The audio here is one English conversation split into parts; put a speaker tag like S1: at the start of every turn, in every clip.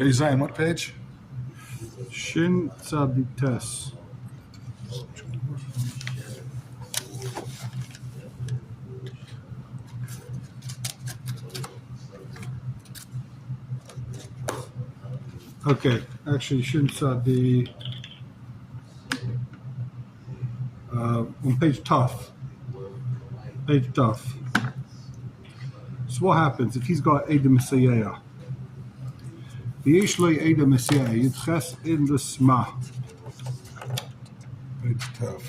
S1: Okay, Zion, what page?
S2: Shin Tzadites. Okay, actually, Shin Tzadi on page Tough. Page Tough. So what happens if he's got Eda Messiah? The Ishlay Eda Messiah, Yitches in the Sma.
S1: Page tough.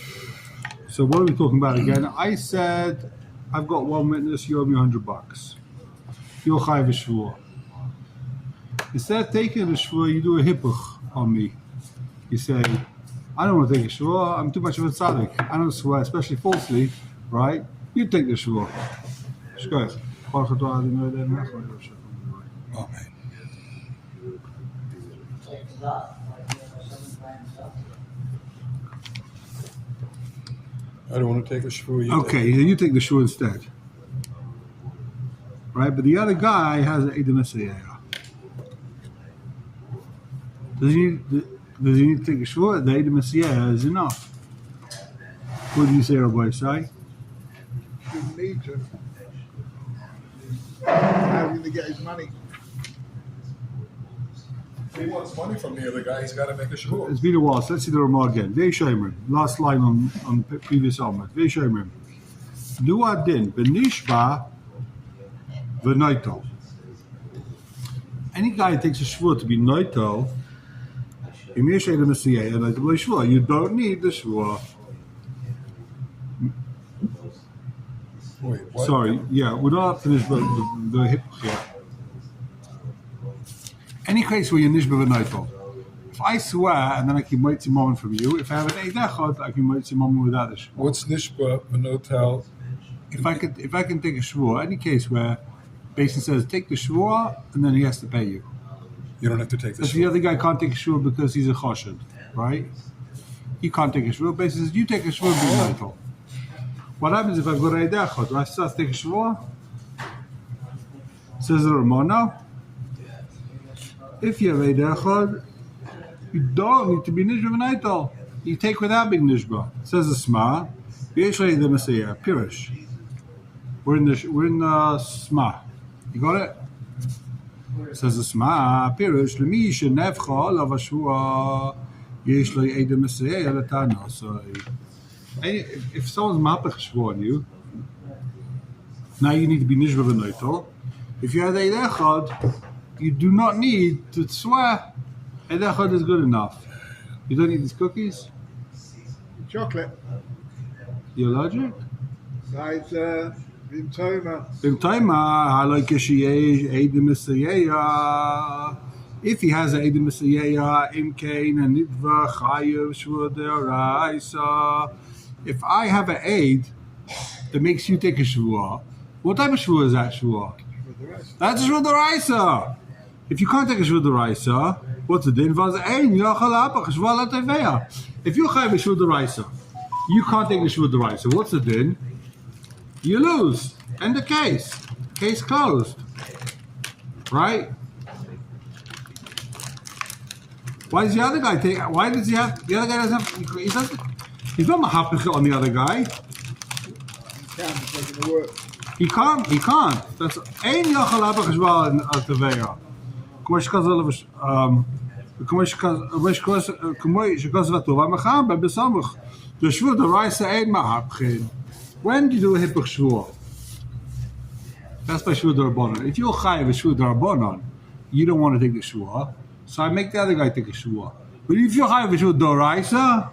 S2: So what are we talking about again? I said, I've got one witness, you owe me $100. You're Chai V'Shvur. Instead of taking the Shvur, you do a hippuch on me. You say, I don't want to take a Shvur, I'm too much of a tzaddik. I don't swear, especially falsely, right? You take the Shvur. Shkoyach.
S1: Oh, man. I don't want to take a shvur.
S2: Okay, you take the shvur instead. Right, but the other guy has an Eda Messiah. Does he need to take a shvur? The Eda Messiah is enough. What do you say, Rabbi Shai?
S3: Shouldn't need to. How are you going to get his money?
S1: If he wants money from the other guy, he's got to make a shvur.
S2: It's been a while, so let's see the Ramah again. Ve'yishomrim, last line on the previous Amud. Ve'yishomrim. Du adin benishba v'noitol. Any guy who takes a shvur to be noitol, you don't need the shvur.
S1: Wait, what?
S2: Sorry, yeah, we're not finished the hippoch yet. Any case where you're nishba v'noitol. If I swear and then I keep moitzi moment from you, if I have an eidechot, I can moitzi moment without a shvur.
S1: What's nishba v'notel?
S2: If I can take a shvur, any case where Basin says take the shvur and then he has to pay you.
S1: You don't have to take the
S2: If the other guy can't take a shvur because he's a choshed, right? He can't take a shvur. Basin says you take a shvur v'noitol. What happens if I've got a eidechot? Do I still have to take a shvur? Says the Ramah, no. If you have eidechot, you don't need to be nishba v'noitol. You take without being nishba. Says the Sma. V'yeshlei the Messiah. Pirish. We're in the Sma. You got it? Says the Sma. Pirish. L'mi shenevcha alav hashvua yeshlei eda Messiah l'tana. So, if someone's mapach shvua on you, now you need to be nishba v'noitol. If you have eidechot, you do not need to swear. Eidechot is good enough. You don't need these cookies?
S3: Chocolate.
S2: You're allergic?
S3: No, it's Vimtoma.
S2: If he has an Edim Messiah, Imkain, and Nidva, Chayev, Shvur De'oraisa. If I have an aid that makes you take a Shvur, what type of Shvur is that Shvur? That's a Shvur De'oraisa. If you can't take a Shvur De'oraisa, what's the din? If you have a Shvur De'oraisa, you can't take a Shvur De'oraisa. What's the din? You lose. End the case. Case closed. Right? Why does the other guy take? Why does he have? The other guy doesn't have. He's not mahapich on the other guy.
S3: He can't be taking the work.
S2: He can't. That's ein yachal hapach as well in Alteveya. K'mo shekaz v'tova mecham bebesamuch. The shvur the raisa ein mahapchin. When do you do a hippoch shvur? That's by shvur d'Rabbanan. If you're chayav a shvur d'Rabbanan, you don't want to take the shvur, so I make the other guy take a shvur. But if you're chayav a shvur d'Oraisa,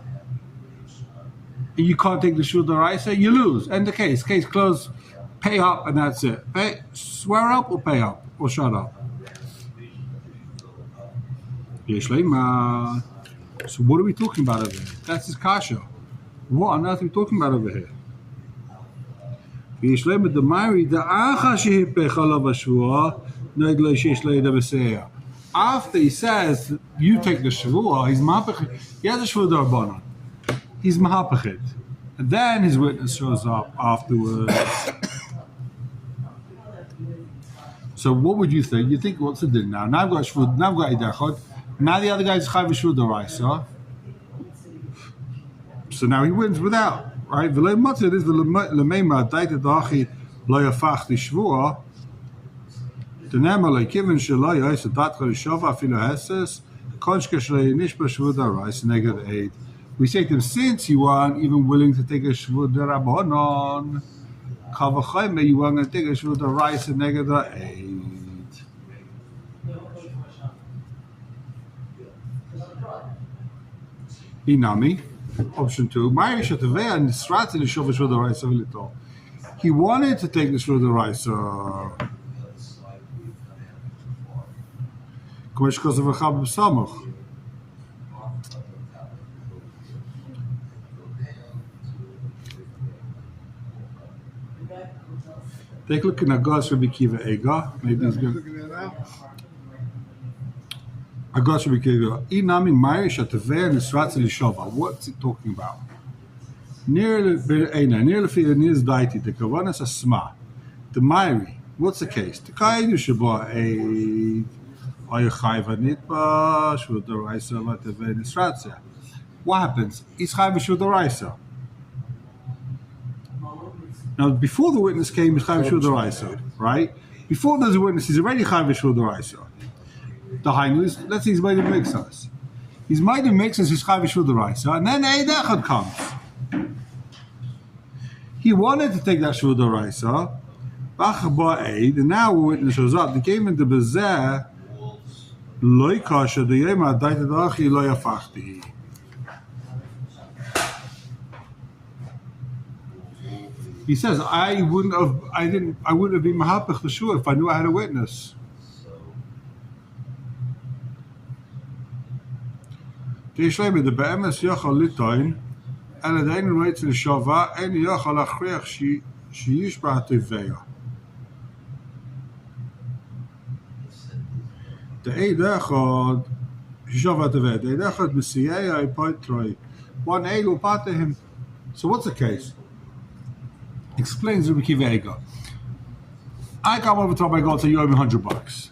S2: and you can't take the shvur d'Oraisa, you lose. End the case. Case closed. Pay up, and that's it. Swear up or pay up or shut up. So what are we talking about over here? That's his kasha. What on earth are we talking about over here? After he says you take the shavua, he's mahapach. He has a shavua d'Rabbanan. He's mahapachit, and then his witness shows up afterwards. So what would you think? You think what's the din now? Now I've got shvud. Now I've got idachot. Now the other guy's chayv shvud deraisa. So now he wins without, right? V'lo matzah is the lemeima daita dachi lo yafach shvua. The nema lo kiven shelo yoyis datcha l'shava afilu heses konshka shelo yinish b'shvud deraisa neged eid. We say to him, since you aren't even willing to take a shvud derabanan, kavachayme you weren't going to take a shvud deraisa neged eid. Inami. Option 2. He wanted to take the shvud deraisa. Take a look in Agas Rabbi Kiva Ega. Maybe he's going.
S3: Looking at now.
S2: Agas Rabbi Kiva. Inami Marish at the Ver Nisratz Lishova. What's it talking about? Near the fear nears deity. The Kavanas Asma. The Mairi. What's the case? The Kaidu Shabba a Ayachaiva Nitba Shvud Deraisa at the Ver Nisratz. What happens? He's Chayv Shvud Deraisa. Now, before the witness came, he's Chayv Shvud Deraisa, right? Before there's a witness, he's already Chayv Shvud Deraisa. The Hainu is, let's say he's made him mix us. He's made him mix us, he's Chayv Shvud Deraisa, and then Eid Echad comes. He wanted to take that Shvud Deraisa, Bach Ba Eid, and now a witness shows up. They came into Bezeh, Loi Kasha, the Yema, Daita Dachi, Loi Afachti. He says, I wouldn't have been mahapach l'shua if I knew I had a witness. Teishlemi the be'emes yachal litoin, and at the end of the shava, and yachal achriach sheyish ba'ateveya. The eidechad shava teveya. The eidechad mesiyeya ipoitroi. One eid will part him. So what's the case? Explains Rabbi Kiva Ega. I come over to Rabbi God and say, you owe me $100.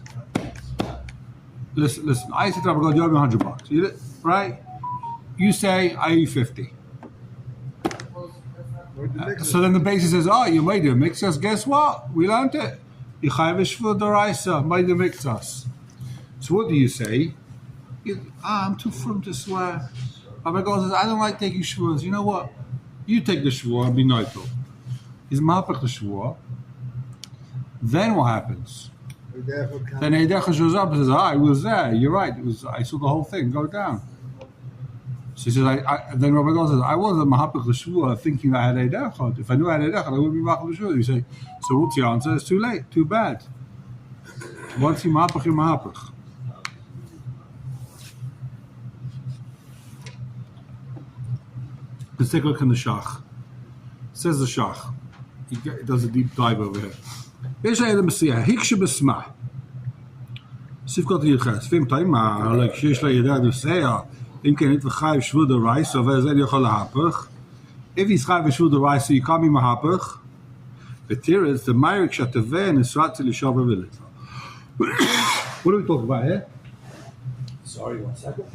S2: Listen. I say to Rabbi God, you owe me $100. Right? You say, I owe you 50. So then the basis says, oh, you made a mix us. Guess what? We learned it. You chayv shvud deraisa, made a mix us. So what do you say? I'm too frum to swear. Rabbi God says, I don't like taking shvuas. You know what? You take the shvua and be neutral. He's mahapach the shvua. Then what happens? Then Eidecha shows up and says, I was there. You're right. I saw the whole thing go down. So he says, then Rabbi God says, I wasn't mahapach the shvua thinking I had Eidecha. If I knew I had Eidecha, I wouldn't be mahapach the shvua. You say, so what's the answer? It's too late. Too bad. Once you mahapach, you're mahapach. Let's take a look in the Shach. Says the Shach. He does a deep dive over here. Here's the Messiah. Hikshe besma. Sifkot yitches. Vim taima. Like sheesh la yedad useya. Im ken it v'chayv shvud deraisa. V'ezel yochol lahapach. If he's chayv shvud deraisa, you can't be mahapach. V'tiris the meirik shataveh nisrat l'shav v'vilita. What are we talking about here? Sorry, 1 second.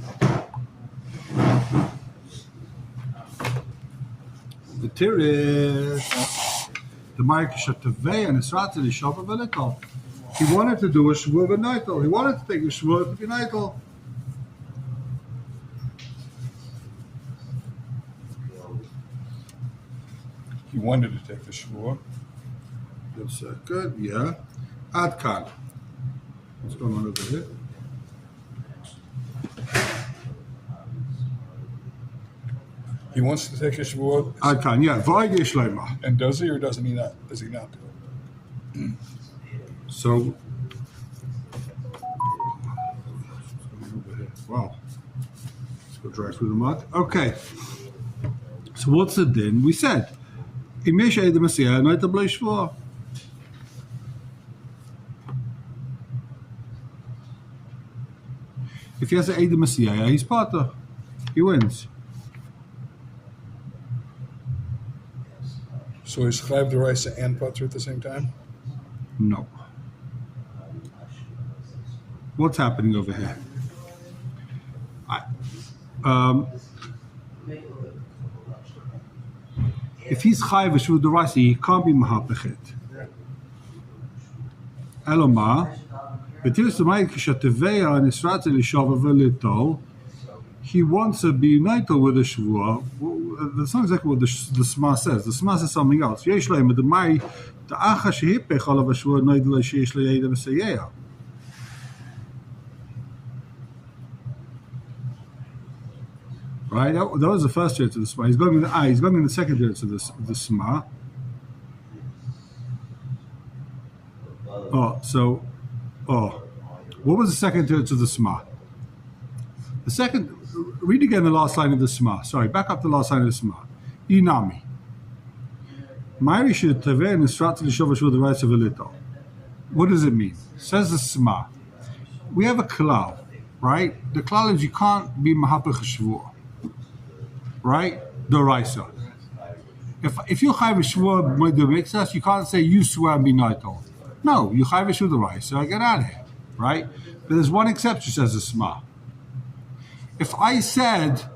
S2: The tiris. The Ma'ik Shatavei and Esrat L'Shava V'Lital. He wanted to do a Shvua V'Nital. He wanted to take a Shvua V'Nital.
S1: He wanted to take the shvua.
S2: That's good, yeah. Adkan. What's going on over here?
S1: He wants to take a shvua.
S2: Adkan, yeah. V'Oige Shleima.
S1: And does he or doesn't he not? Does he not do it?
S2: So, wow. Let's go dry through the mud. Okay. So what's the din? We said, Im yesh Eid Messiah, not the Blei Shvua. If he has an Eid Messiah, he's Pater. He wins.
S1: So he's chayv deraisa and pater at the same time?
S2: No. what's happening over here? If he's chai v'shvu d'oraisa, he can't be mahapechet. Eloma, v'tiris l'mayit kishateveya nisrat elishava v'litol. He wants to be united with the shvua. That's not exactly what the Sma says. The Sma says something else. Yesh lehem d'mai ta'acha shehipech alav hashvua noid lo sheyesh le'yeda v'seyeya. Right, that was the first teretz of the Sma. He's going in the second teretz of the Sma. What was the second teretz of the Sma? The second, read again the last line of the Sma. Sorry, back up the last line of the Sma. Inami. What does it mean? Says the Sma. We have a klal, right? The klal is you can't be mahapech shvua. Right? Doraisa. If you chai v'shvua moedu mixas, you can't say you swear and be naitol. No, you chai v'shvua doraisa, get out of here. Right? But there's one exception, says the Sma. If I said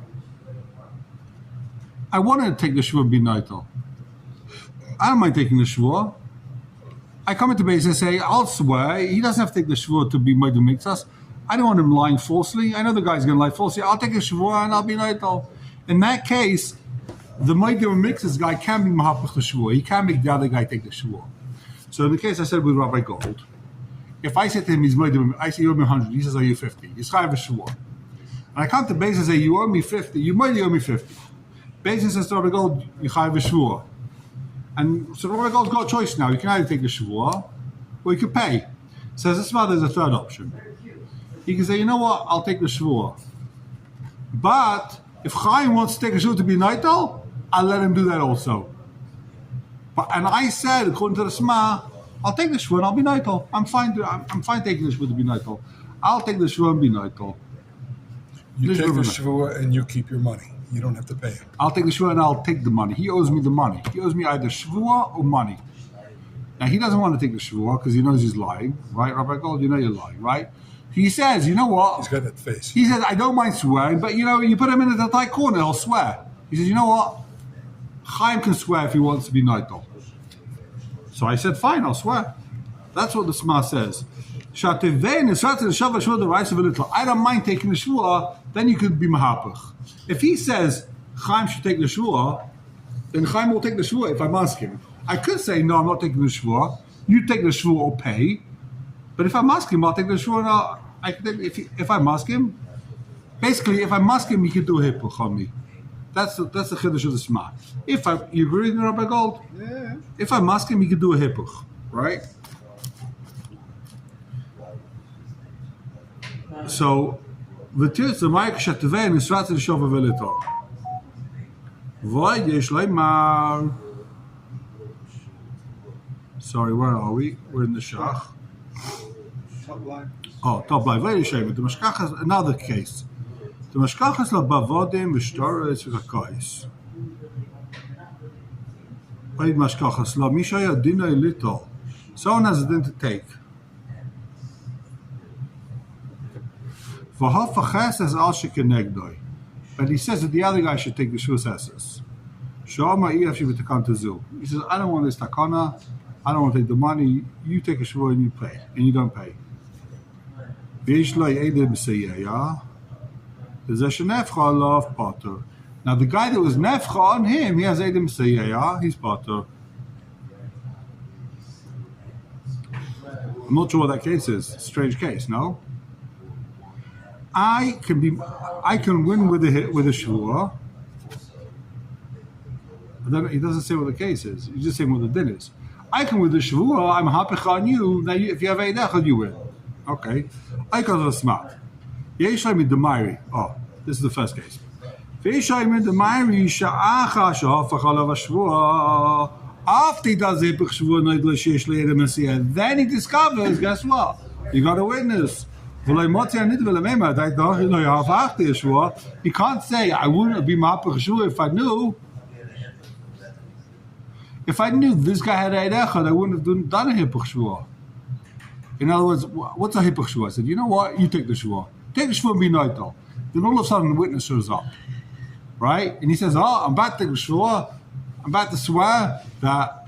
S2: I wanted to take the shvua and be naitol, I don't mind taking the shvua. I come into base and say, I'll swear, he doesn't have to take the shvua to be moedu mixas. I don't want him lying falsely. I know the guy's going to lie falsely. I'll take a shvua and I'll be naitol. In that case, the Moedim Mixes guy can be Mahapach the Shvua. He can make the other guy take the Shvua. So in the case I said with Rabbi Gold, if I said to him, he's Moedim, I say, you owe me 100. He says, I owe you 50. He's Chayav a Shvua. And I come to Beis and say, you owe me 50. You might owe me 50. Beis says to Rabbi Gold, you Chayav a Shvua. And so Rabbi Gold's got a choice now. You can either take the Shvua or you can pay. Says this mother, there's a third option. He can say, you know what, I'll take the Shvua. But if Chaim wants to take a shvua to be naitol, I'll let him do that also. And I said, according to the Sma, I'll take the shvua and I'll be naitol. I'm fine taking the shvua to be naitol. I'll take the shvua and be naitol.
S1: You take the shvua and you keep your money. You don't have to pay him.
S2: I'll take the shvua and I'll take the money. He owes me the money. He owes me either shvua or money. Now he doesn't want to take the shvua because he knows he's lying, right? Rabbi Gold, you know you're lying, right? He says, you know what?
S1: He's got that face.
S2: He says, I don't mind swearing, but you put him in the tight corner, he'll swear. He says, you know what? Chaim can swear if he wants to be naitol. So I said, fine, I'll swear. That's what the Sma says. I don't mind taking the shvua, then you could be mahapach. If he says Chaim should take the shvua, then Chaim will take the shvua if I'm asking. I could say, no, I'm not taking the shvua. You take the shvua or pay. But if I'm asking him, I'll take the shvua. If I'm asking him, basically, if I'm asking him, he can do a hippuch on me. That's the chiddush of the Sma. You agree with me, Rabbi Gold?
S3: Yeah.
S2: If I'm asking him, he can do a hippuch, right? So, v'tiritz l'mayik shetevei nisrat l'shova v'lito. Void yesh leimar. Sorry, where are we? We're in the shach.
S3: Top line.
S2: Top line. Very shame. The mashkachas, another case. The mashkachas l'bavodim v'shtoretz v'kakais. Oid mashkachas la mishaya dinay little. Someone has a din to take. V'hafaches as al shekenegdoi. But he says that the other guy should take the shvus esses. Shama iyaf shivitakantazu. He says, I don't want this takana. I don't want to take the money. You take a shvua and you pay, and you don't pay. Now the guy that was nefcha on him, he has edim seiyah. He's potter. I'm not sure what that case is. Strange case, no? I can win with a shvua. He doesn't say what the case is. He's just saying what the din is. I can with the shvua. I'm hapich on you. Now, if you have eidechad, you win. Okay. I got a smart. Yeshay mit demairi. Oh, this is the first case. Yeshay mit demairi sha'acha sha'afach alav shvua. After he does the hipach shvua noid l'sheish le'edem asiyah, then he discovers. Guess what? You got a witness. He can't say, I wouldn't be ma'apach shvua if I knew. If I knew this guy had eid echad, I wouldn't have done a hipach shvua. In other words, what's a hippach shvua? I said, you know what? You take the shvua. Take the shvua and be noitel. Then all of a sudden the witness shows up, right? And he says, I'm about to take the shvua. I'm about to swear that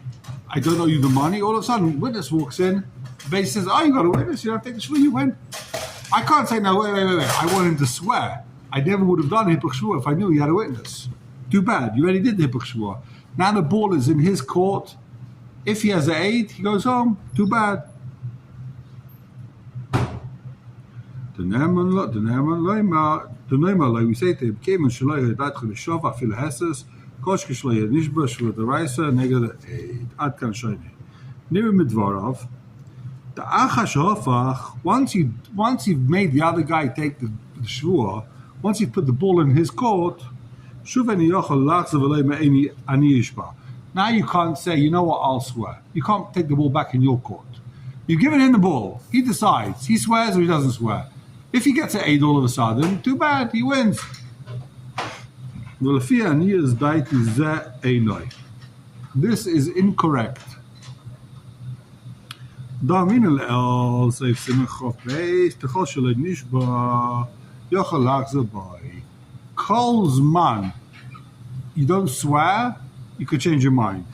S2: I don't owe you the money. All of a sudden, witness walks in. The base says, you got a witness. You don't take the shvua. You win. I can't say, no, wait. I want him to swear. I never would have done hippach shvua if I knew he had a witness. Too bad. You already did the hippach shvua. Now the ball is in his court. If he has an aid, he goes home. Too bad. The Neymar, like we say to him, came and Shalai had that Shava fil Hesses, Koshke Shalai Nishbush with the Raisa, Negative aid. Adkan Shani. Near Midvarov. The Achash Hofach, once you've made the other guy take the Shvua, once you put the ball in his court, now you can't say, you know what, I'll swear. You can't take the ball back in your court. You've given him the ball. He decides. He swears or he doesn't swear. If he gets an aid all of a sudden, too bad, he wins. This is incorrect. Cole's man, you don't swear, you could change your mind.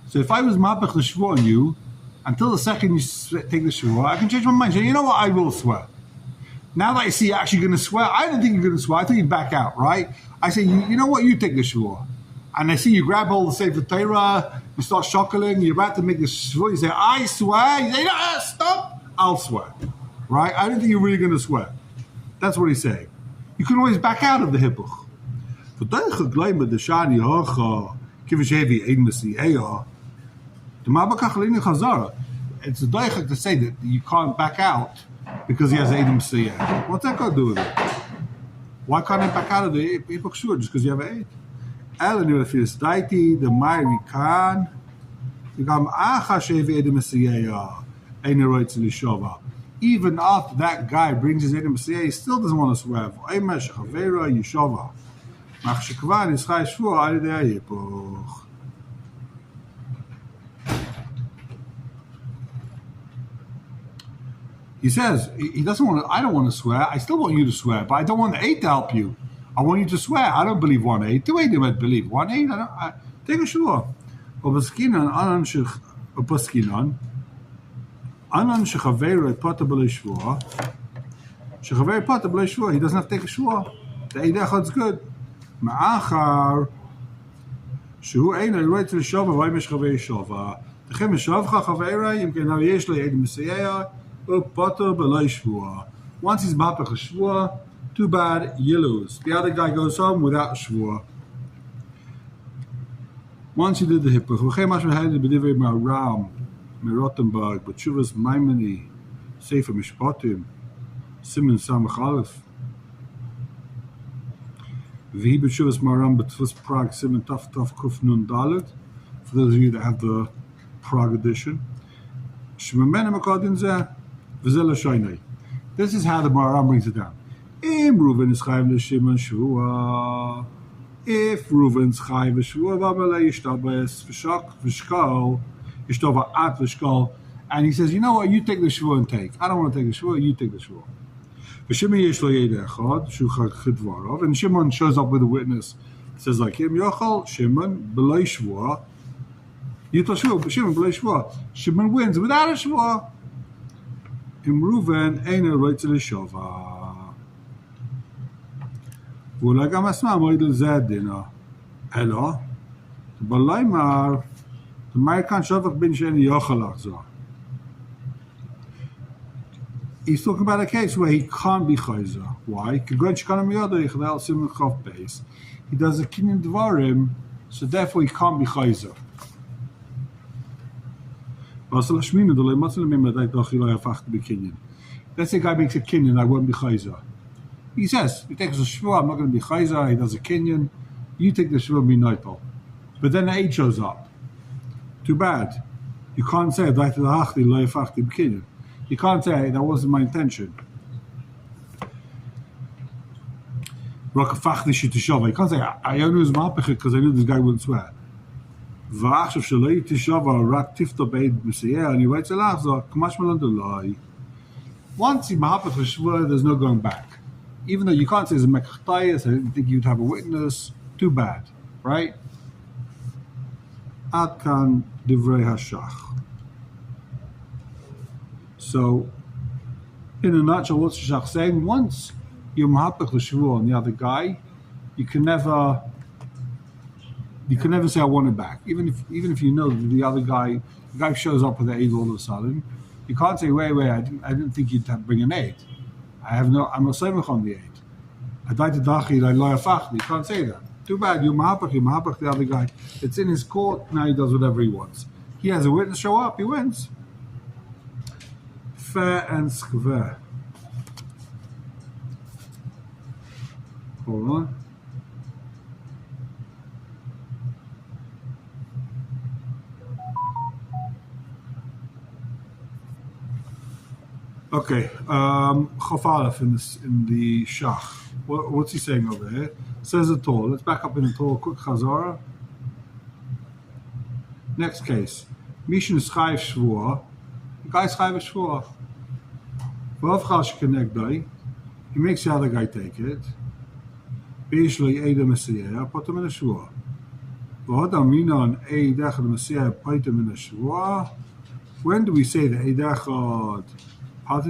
S2: So if I was mapach the shvua on you, until the second you take the shvua, I can change my mind. So you know what, I will swear. Now that I see you're actually going to swear, I don't think you're going to swear. I think you back out, right? I say, you know what, you take the shvua. And I see you grab all the Sefer Torah, you start shuckling, you're about to make the shvua, you say, I swear. You say, no, stop, I'll swear. Right? I don't think you're really going to swear. That's what he's saying. You can always back out of the hippuch. It's a doichak to say that you can't back out because he has Eidim Siyah. What's that got to do with it? Why can't I back out of the hippuch shur just because you have Eid? Ellen, if it's daiti, the Mairi Khan, even after that guy brings his Eidim Siyah, he still doesn't want to swear. He says, he doesn't want to, I don't want to swear. I still want you to swear, but I don't want the 8 to help you. I want you to swear. I don't believe 1-8. 2-8 might believe. 1-8, take a shua. Obaskinan, Anan Shechaveru Potter B'Lishvua. Shechaveru Potter B'Lishvua. He doesn't have to take a shua. The 8 echad's good. Ma'achar. Shehu Eina, right to the Shava, why Meshchaveru Shava? Techem Shavcha Chaveru, Yim Ken Haviyesh Le Eidim Mesiyah. Once he's mapach a shvua, too bad, you lose. The other guy goes home without a shvua. Once you did the hippuch, Rottenberg, but Shuvas Maimoni, Sefer Mishpatim, Simon Samachalef, Vihi B'Shuvas Maram, B'Tfus Prague, Simon Taf Kuf Nun Dalet, for those of you that have the Prague edition. Shememena Makadin Zeh. This is how the Maram brings it down. If Reuven's chayv l'shvua, and he says, you know what, you take the shvua and take. I don't want to take the shvua, you take the shvua. And Shimon shows up with a witness. Says like him, Yochel, Shimon, b'lei shvua. Yitol shvua, Shimon, b'lei shvua. Shimon wins without a shvua. Im Reuven Eina Roitz L'Shova. V'ulai gam asma moed l'zeh dina. Elo, b'lai mar, the Meir kan shavach bin she'eni yochel lachzor. He's talking about a case where he can't be chayzer. Why? He does a kinyan dvarim, so therefore he can't be chayzer. Let's say a guy makes a kinyan, I won't be chayzer. He says, he takes a shvua, I'm not going to be chayzer, he does a kinyan, you take the shvua, be noitel. But then the aid shows up. Too bad. You can't say, you can't say, that wasn't my intention. You can't say, I only was mapich because I knew this guy wouldn't swear. ועכשיו שלא תשבה רק תפתו בעד מסייע, אני רואה אצל אחזור, כמש מלנד אלוהי. Once you mahapach l'shvua, there's no going back. Even though you can't say it's a mekach, I didn't think you'd have a witness, too bad, right? Ad kan divrei hashach. So, in a nutshell, what's Shach saying? Once you're mahapach l'shvua on the other guy, you can never say I want it back. Even if you know the other guy, the guy shows up with the aid all of a sudden, you can't say, wait, I didn't think you'd bring an aid. I'm not samech on the aid. You can't say that. Too bad, you're mahapach the other guy. It's in his court, now he does whatever he wants. He has a witness show up, he wins. Fair and skver. Hold on. Okay, Chof Aleph in the Shach. What's he saying over here? Says the Torah. Let's back up in the Torah. Quick Chazara. Next case. Mishin Schayv Shvua. The guy's Schayv Shvua. V'av Chash Kenegdai. He makes the other guy take it. Beishloi Eida Messiah. Put him in a Shvua. V'had Aminon Eidechad Messiah. Put him in a Shvua. When do we say that Eidechad? That's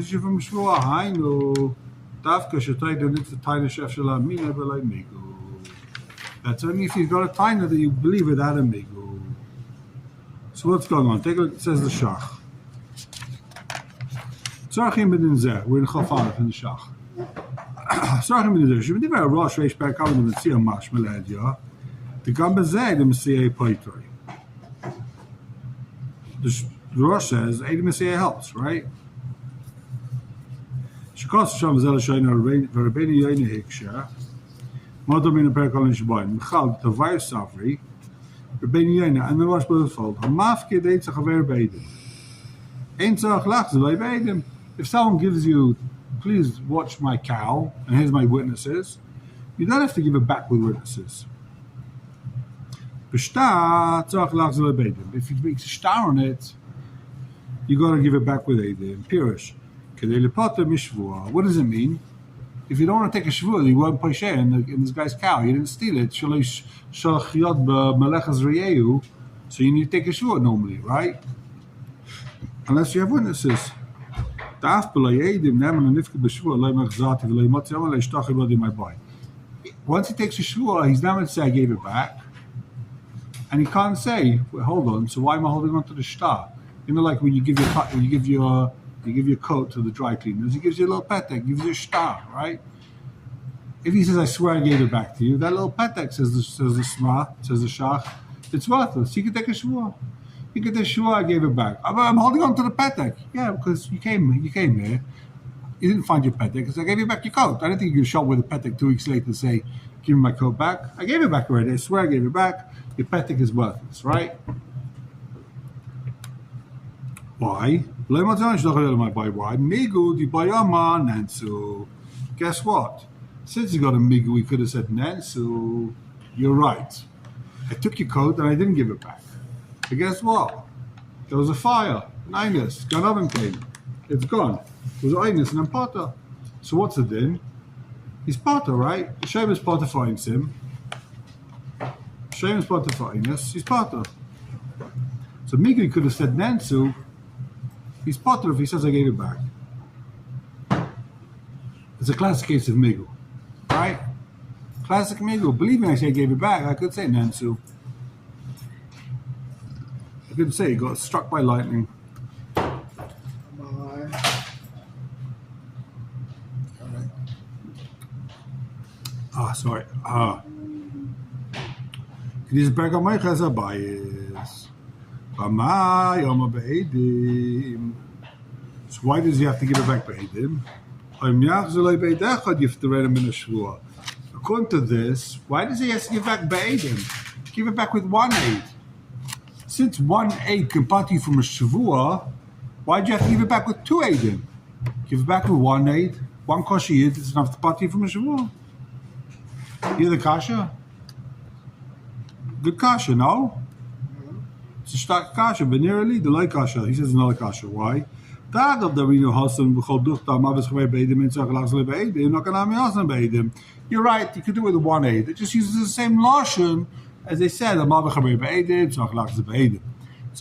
S2: only if you've got a taina that you believe without a migu. So what's going on? Take a look. It says the Shach. We're in Chof Aleph in the Shach. The Rosh says, Eid Messiah helps, right? שכוס שם וזה לשיינו ורבני יויני הקשה מודו מן הפרק על נשבוין מיכל תווי ספרי רבני יויני and the Rosh B'Lefald המפקיד אין צריך עבר בעדם אין צריך לך זה לא בעדם if someone gives you please watch my cow and here's my witnesses you don't have to give it back with witnesses בשתה צריך לך זה לא בעדם if you make a star on it you got to give it back with עדם Pirish what does it mean? If you don't want to take a shvua, you won't pay share in this guy's cow. You didn't steal it. So you need to take a shvua normally, right? Unless you have witnesses. Once he takes a shvua, he's now going to say, I gave it back. And he can't say, well, hold on, so why am I holding on to the shtar? You know, like when you give your coat to the dry cleaners, he gives you a little petek, gives you a shtar, right? If he says, I swear I gave it back to you, that little petek, says the shach, it's worthless. You can take a shvua. You can take a shvua, I gave it back. I'm holding on to the petek. Yeah, because you came here, you didn't find your petek, so I gave you back your coat. I don't think you show up with a petek 2 weeks later and say, give me my coat back. I gave it back already. I swear I gave it back. Your petek is worthless, right? Why? Why? Guess what? Since he got a migu, he could have said, Nansu, you're right. I took your coat and I didn't give it back. But guess what? There was a fire, an Einus, Gan oven came. It's gone. It was Einus and I'm Potter. So what's the din? He's Potter, right? The Shem is Potter for him. Shem is Potter for Einus, he's Potter. So migu could have said, Nansu, he's Potter if he says I gave it back. It's a classic case of migu, right? Classic migu. Believe me, I say I gave it back. I could say Nansu. I could say he got struck by lightning. Sorry. This is back on my chazah bias. So why does he have to give it back Be'edim? According to this, why does he have to give back Be'edim? Give it back with 1 aid. Since 1 aid can part you from a Shavua, why do you have to give it back with 2 aidim? Give it back with 1 aid. 1 koshi aid is enough to part you from a Shavua. You're the kasha? Good kasha, no? It's a stark kasha. Venerally, the like kasha. He says another kasha. Why? You're right. You could do it with 1/8. It just uses the same lashon as they said. So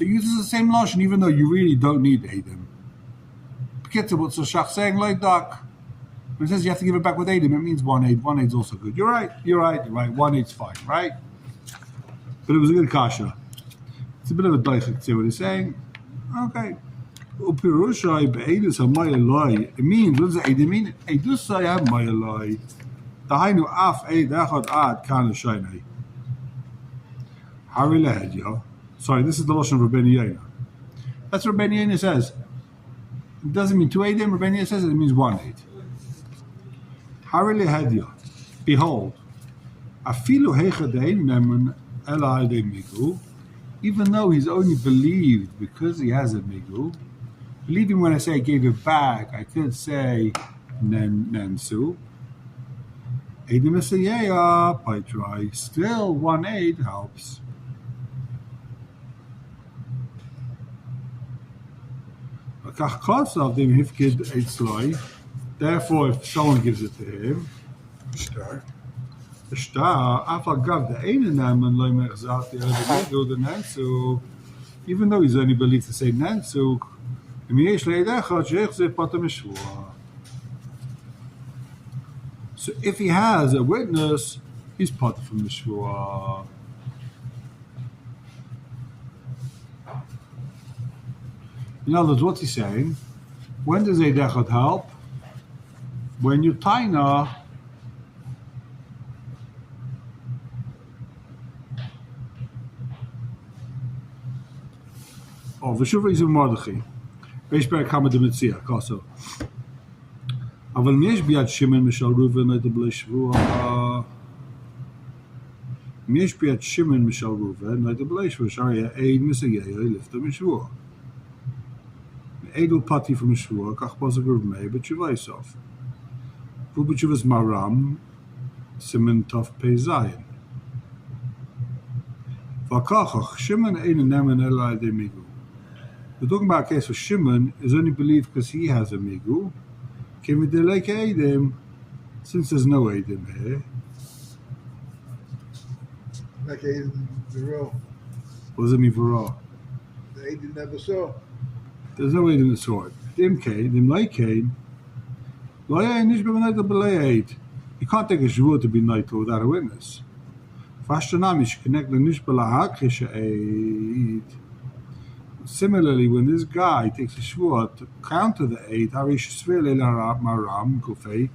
S2: it uses the same lashon even though you really don't need edim. What's the shach saying? Like duck. When it says you have to give it back with edim, it means 1/8. 1/8 is also good. You're right. 1/8's fine, right? But it was a good kasha. It's a bit of a daichik, see what he's saying? Okay. It means, what does edim mean? Edusai hamayalai. Dahainu af eid echad ad kana shaynai. Hari lehedya. Sorry, this is the lashon of Rabani Yonah. That's what Rabani Yonah says. It doesn't mean 2 edim. Rabani Yonah says it means 1/8. Hari lehedya. Behold, afilu hechadein nemen ela de migu. Even though he's only believed because he has a migu, believing when I say I gave it back, I could say nensu. Edim esayeya paitrai. Still 1/8 helps. Therefore, if someone gives it to him, even though he's only believed to say Nansuk, so if he has a witness, he's part from the Shua. In other words, what's he saying? When does a dechot help? When you taina v'shuva is Mordechai. Beish perek hamad demitziach also. Aval miyesh biad Shimon mishal Ruven noite b'lei shvua. Miyesh biad Shimon mishal Ruven noite b'lei shvua. Shari eid misayeyo lifta mishvua. Edel pati from shvua kach pasuk Ruvmei b'tshuva yisof. Vu b'tshuvas maram simen tof pei zayin. V'akachach Shimon ein nemen ela de migu. We're talking about a case where Shimon is only believed because he has a migu. Can we delay Edim since there's no Edim here?
S3: Like Aiden Vero.
S2: What does it mean for raw?
S3: The Aiden never saw.
S2: There's no Edim in the sword. Dim Kain, Dim Lay Kain. You can't take a Shavuot to be night without a witness. Fashtanam, you should connect the Nishbala Hakrisha Eid. Similarly, when this guy takes a shvuah to counter the 8, Harish Svele Maram Kufei,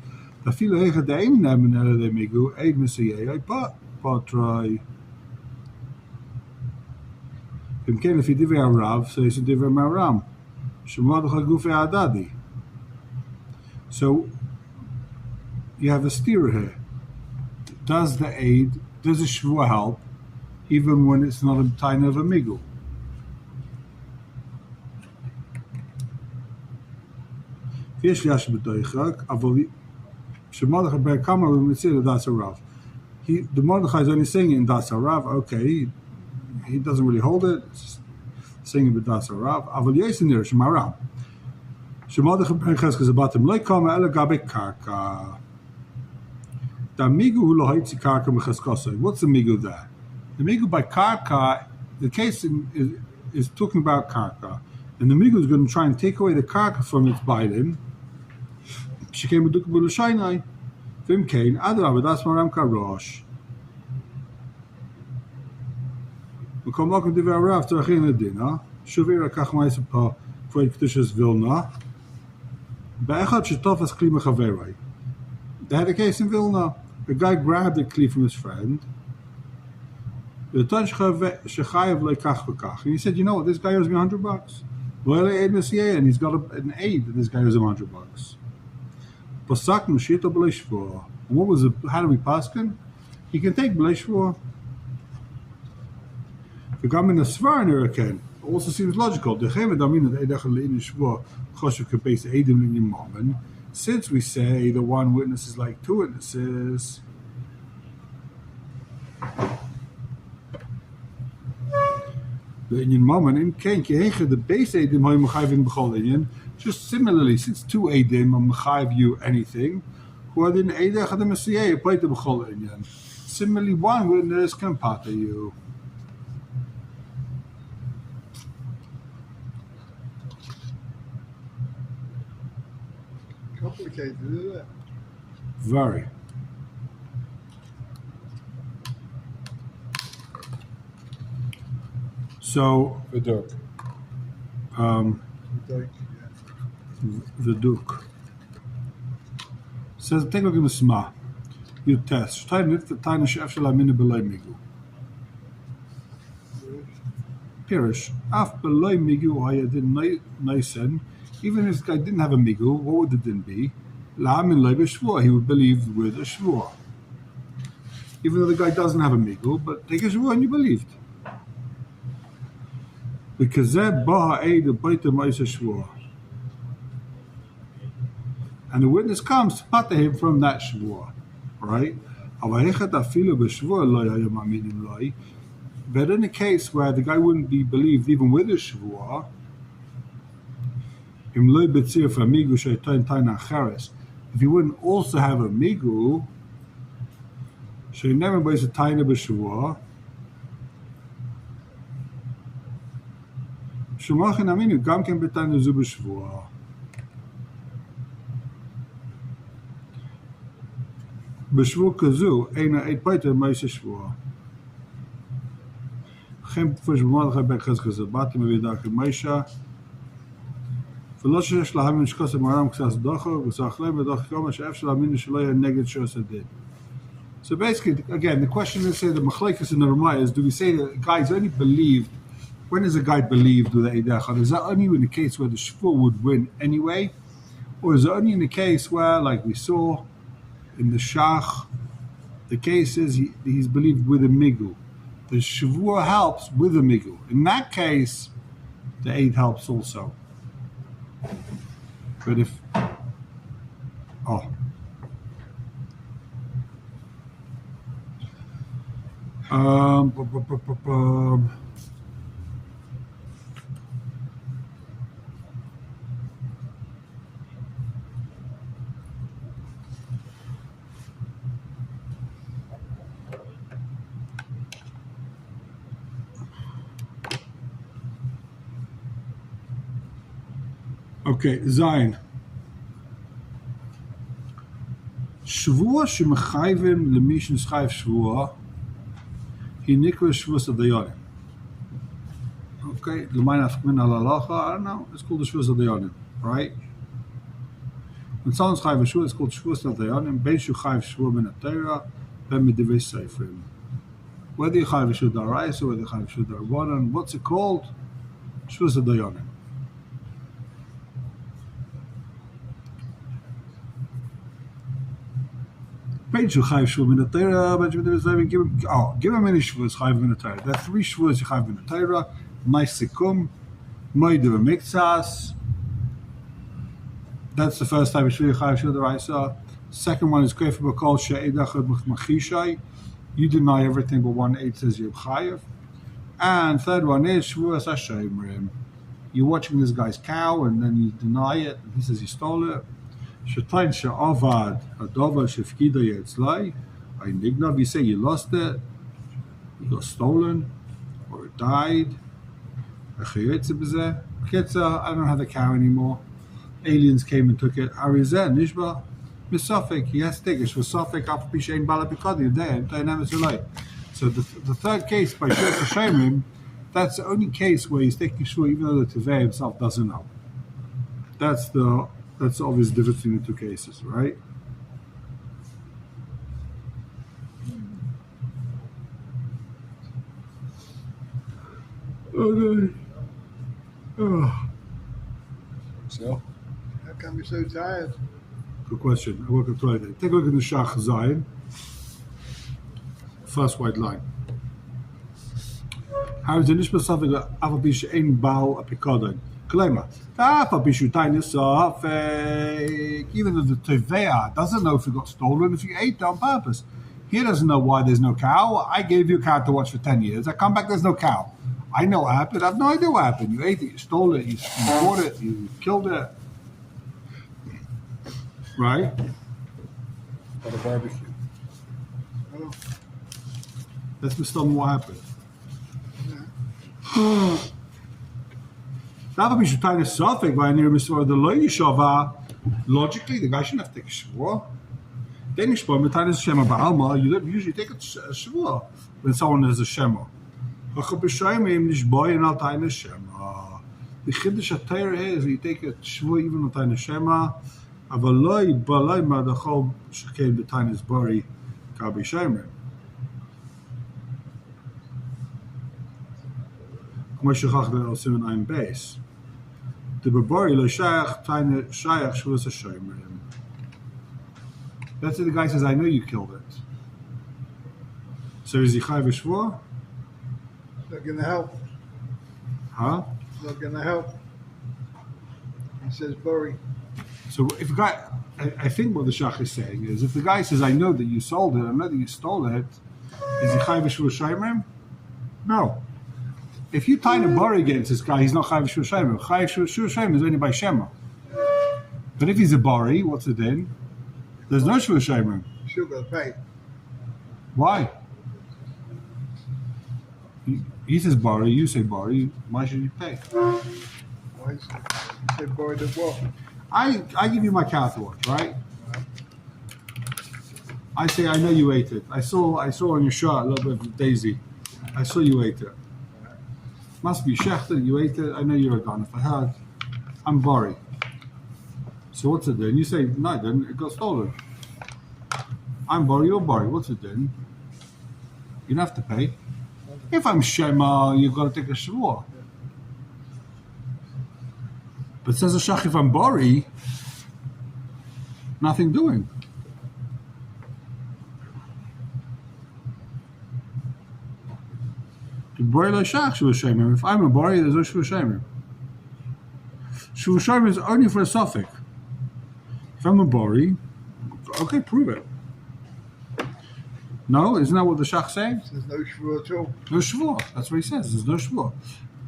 S2: the Filo Hecha de Ein Nemen Ele de Migu, Eid Messiah, Patrai. If he divi Rav, so he's a divi Maram. Shemadacha Gufe Adadi. So you have a steer here. Does the aid, does the shvuah help, even when it's not a time of a migu? Yes, Yash B'Doichak, Avoli Shemadacha Be'Kama B'Mitzir Das Rav. The Mordechai is only saying it in Das Rav. Okay, he doesn't really hold it. It's saying it with Das Rav. Avoli Yesinir Shemaram. Shemadacha Be'Chas Kazabatim Leikama Ela Gabe Karka. Da Migu Hu Lo Haitzi Karka Mechaskosai. What's the Migu there? The Migu by Karka. The case is talking about Karka, and the Migu is going to try and take away the Karka from its bailim. She came with Dukabul Shainai. Vim Kain, Adrab, that's Maram Karosh. We come back to the Rav to Achin Adina. Shuvira Kachmaisapa, Freud Ktushas Vilna. Be'echad Shetofas Kli Mechaverai. They had a case in Vilna. The guy grabbed the Kli from his friend. The Ton Shechayev Lekach V'kach. And he said, you know what, this guy owes me $100. Well, and he's got an aid that this guy owes him $100. And what was it? How do we paskin? He can take b'lei shvua. The gamin a svarner again also seems logical. Since we say the one witness is like 2 witnesses, in moment in Ken Kehege, the base Edim Hoy Mechayvin B'chol Inyan. Just similarly, since two Edim are Mechayv you anything, who are then Eidech Adam Mesiyeh, Paita B'chol Inyan. Similarly, one witness can pata you.
S3: Complicated, isn't it?
S2: Very. So,
S1: Viduk.
S3: Like,
S2: the Duke says, take a look at the Sma. You test. Shtay nit the tiny chef shall amina beloy migu. Pirish. Af beloy migu hayadin naisen. Even if this guy didn't have a migu, what would the din be? La'amin loy b'shvua. He would believe with a shvua. Even though the guy doesn't have a migu, but take a shvua and you believed. Because that baha eid the baita ma'isa shvua. And the witness comes to pata him from that shvua. Right? But in a case where the guy wouldn't be believed even with a shvuah, if he wouldn't also have a migu, so he never buys a taina b'shvuah. Shumachin aminu gam ken b'taina zu b'shvuah. B'shvuah kazu eina eit paiter meise shvuah. Geen voor zijn man gaat bij gezegd batem we daar gemeisha. Verlossen is lahem in schkosse maram ksas dacho, we zag leben dag komen chef shla min shlo neged shos did. So basically, again, the question is: say the machlekes in the Ramah is: do we say that guys only believed? When is a guy believed with the eidachad? Is that only in the case where the shvur would win anyway, or is it only in the case where, like we saw in the shach, the case is he's believed with a migu? The shvur helps with the migu. In that case, the eid helps also. But if okay, Zayin. Shvua shemechayvim lemishin schayv shvua. He nikra shvua sadayonim. Okay, l'mayna afkmin alalacha. I don't know. It's called the shvua sadayonim, right? When someone's chayv shvua, it's called shvua sadayonim. Ben shu chayv shvua min atayra, ben midivei seifrim. Whether you chayv shvua daraisa, whether you chayv shvua darabanan, what's it called? Shvua sadayonim. Give him any shvuas chayv min Torah. There are three shvuas you chayv min Torah. Maisikum, moidu v'miktsas. That's the first time you chayv shvuas deraisa. Second one is kofer b'kol she'edachad machishay. You deny everything but 1/8 says you're chayiv. And third one is shvuas hashemrim. You're watching this guy's cow and then you deny it. And he says he stole it. Shetayin she'avad adova shefkida yetzlai. I nignav. You say you lost it, it got stolen, or it died. I don't have the cow anymore. Aliens came and took it. Arizeh nishba misafik. He has to take it. Shvasafik af pishein balapikadi there. So the third case by Shos Hashemim, that's the only case where he's taking shvur even though the Tevei himself doesn't know. That's the obvious difference between the two cases, right? Okay.
S1: So?
S3: how come you're so tired?
S2: Good question. I work at Friday. Take a look at the Shach Zayin. First white line. How is the Nishma something that Avabish ain't bow a picodin? Kalema. Even though the Tevea doesn't know if it got stolen, if you ate it on purpose. He doesn't know why there's no cow. I gave you a cow to watch for 10 years. I come back, there's no cow. I know what happened. I have no idea what happened. You ate it, you stole it, you bought it, you killed it. Right?
S1: Or the barbecue.
S3: I don't
S2: Let's just tell me what happened. Logically, the guy shouldn't have to take a shvua. Then you shvua, Mataynas Shema Ba'alma, you usually take a shvua when someone has a Shema. The Chiddush HaTorah is you take a shvua even on Mataynas Shema, Avaloi Baloi Madachol Shekei B'Taynas Bari Kabi Shemer. כמו שכחת עושים עין בייס. דבבורי לא שייך שבוס השומר. That's it, the guy says, I know you killed it. So is he chai v'shvua?
S3: Not gonna help.
S2: Huh?
S3: Not gonna help. He says, Bori.
S2: So if a guy, I think what the shach is saying is, if the guy says, I know that you sold it, I know that you stole it, is he chai v'shvua shomer? No. If you tie a bari against this guy, he's not chai v'shvua shomer. Chai v'shvua shomer is only by shema. But if he's a bari, what's it then? There's no shvua shomer.
S3: You still gotta pay.
S2: Why? He says bari, you say bari. Why should you pay?
S3: Why? He said, Bori the what?
S2: I give you my catwalk, right? I say I know you ate it. I saw on your shirt a little bit of daisy. I saw you ate it. Must be shechter, you ate it. I know you're a gun. If I heard, I'm bari. So what's it then? You say no, then it got stolen. I'm bari, you're bari. What's it then? You don't have to pay. If I'm shema, you've got to take a shvua. But says a shach, if I'm bari, nothing doing. If I'm a bari, there's no shvua shemer. Shvua shemer is only for a suffix. If I'm a bari, okay, prove it. No, isn't that what the shach saying?
S3: There's no shvur at all.
S2: No shvua. That's what he says. There's no shvua.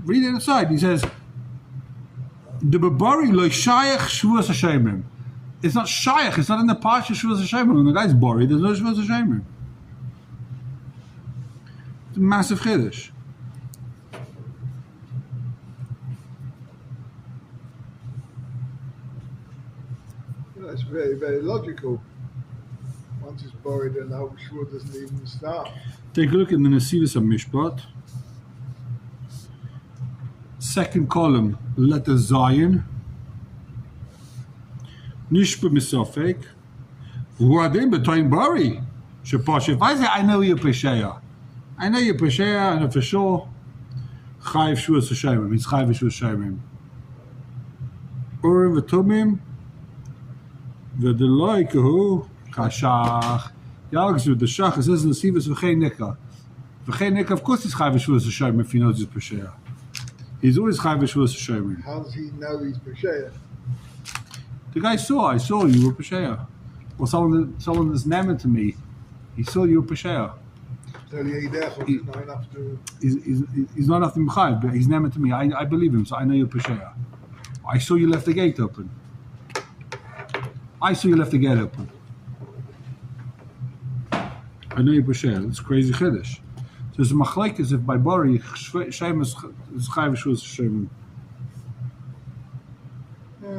S2: Read it inside. He says, "The bari lo shayach shvua hashemer." It's not shayach. It's not in the parsha shvua hashemer. When the guy's bari, there's no shvua hashemer. It's a massive chiddush.
S3: It's very, very logical. Once it's buried, then the whole shvur doesn't even start.
S2: Take a look in the Nesivos HaMishpat. Second column, letter Zayin. Nishpa misofek. V'uadim b'toyin bari. Sheposh. If I say, I know you're Pesheya. I know you're Pesheya, I know for sure. Chayiv shvua s'shemim. It's chayiv shvua s'shemim. Urim v'tumim. V'deloi kehu. Kashach. Yagzu, the shach, it says in the Nesivos v'chei nikah. V'chei nikah, of course he's chayiv shvua s'shemim if he knows he's Pesheya. He's always chayiv shvua s'shemim.
S3: How does he know he's Pesheya?
S2: The guy saw, I saw you were Pesheya. Or someone that's named to me, he saw you were Pesheya.
S3: So he's not enough to.
S2: He's not enough to Mechayiv, but he's named to me. I believe him, so I know you're Pesheya. I saw you left the gate open. I saw you left the gate open. I know you're Pesheya. That's crazy chiddush. So it's a machlekes if by Bari, Shem is Chayiv Shus Shem.
S3: What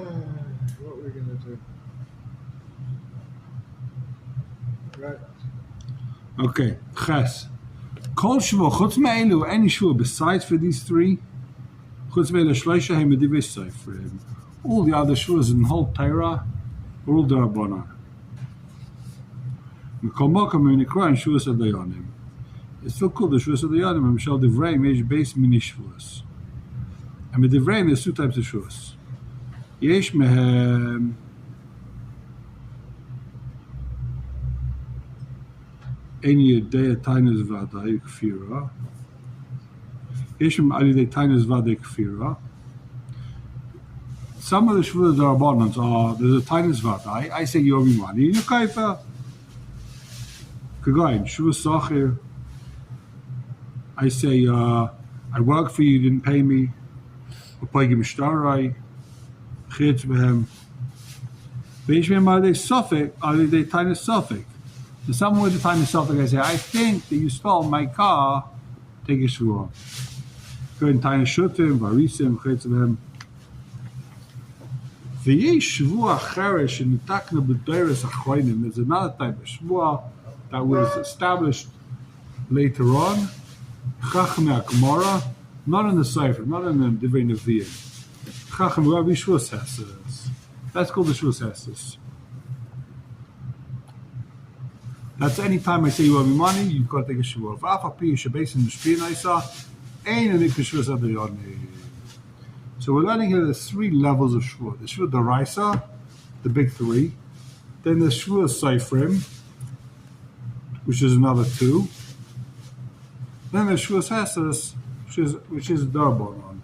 S3: are we going to do? Right.
S2: Okay, Ches. Kol Shvua, Chutz Me'elu, any Shvua besides for these three, Chutz Me'elu Shleisha Hem Medivei Sefer. All the other Shvuas in the whole Torah are all Toen Rabani. Mikol Mokom Unikra and Shvuas Adayanim. It's still called the Shvuas Adayanim, and Mishal Divrei Meish Beis Mini Shvuas. And with Divrei, there's two types of Shvuas. Yesh Mehem Any day Tainus Vadai Kfira. Yeshem Ali Tainus Vadai Kfira. Some of the Shvuas Darabonans are there's a Tainus Vadai. I say you owe me money. You kaifa. Kagain Shvuas Sachir. I say I work for you, you didn't pay me. Upayim shtarai, chitz behem. Veishmem are they suffix? Are they tiny suffix? So someone with the tiny suffix, I say, I think that you stole my car. Take a shvua. Go in tiny shutim, varisim, chitz behem. V'yesh shvua cheresh in the takna b'deiros achroinim. There's another type of shvua that was established later on. Chachmei Gemara, not in the Sefer, not in the Divrei Nevi'im. Chachmei Rabbi Shvus Hesses. That's called the Shvus Hesses. That's any time I say you owe me money, you've got to take a shvua. V'af api yishabes in the shpia naisa, ein and ikra shvus adayoni. So we're learning here there's 3 levels of shvua. The shvua daraisa, the big 3. Then the shvua seifrim, which is another 2. Then the shvus hesses, which is darbonon.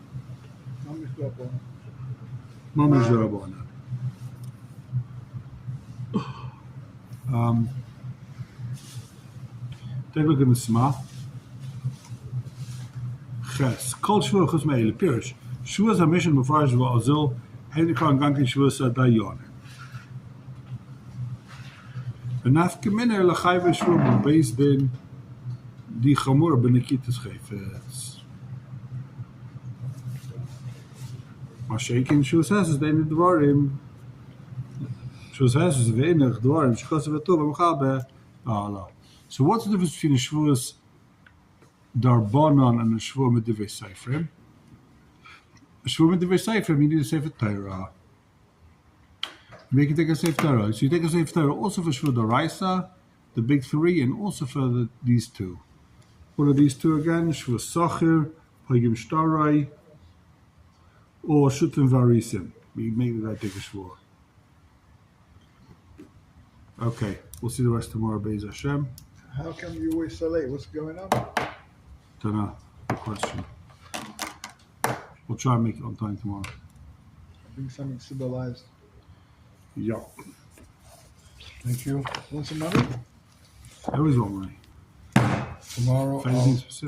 S2: Mamish darbonon. Take a look in the Sma. Ches. Kol shvua chus me'ele pirish. Shvua hamishin b'far shvua azil. Heidikon ganki shvua sadayon. V'naf keminer l'chai v'shvua b'beis din die chamur b'nekitas chayfetz. Maar shekin shvus hesses deine dvarim. Shvus hesses ve'enich dvarim shkos v'tov v'mchabe. Allah. So what's the difference between a shvuas darbonon and a shvua medivei seifrim? A shvua medivei seifrim, you need a sefer Torah. You can take a sefer Torah. So you take a sefer Torah also for shvua daraisa, the big 3, and also for these 2. What are these 2 again? Shvua sachir, pagim shtarai, or shutim varisim. We make the guy take a shvua. Okay, we'll see the rest tomorrow. Be'ez Hashem.
S3: How come you always so late? What's going on?
S2: Don't know. Good question. We'll try and make it on time tomorrow.
S3: Bring something civilized.
S2: Yeah.
S1: Thank you.
S3: Want some money?
S2: I always want money.
S1: Tomorrow
S2: If anything specific.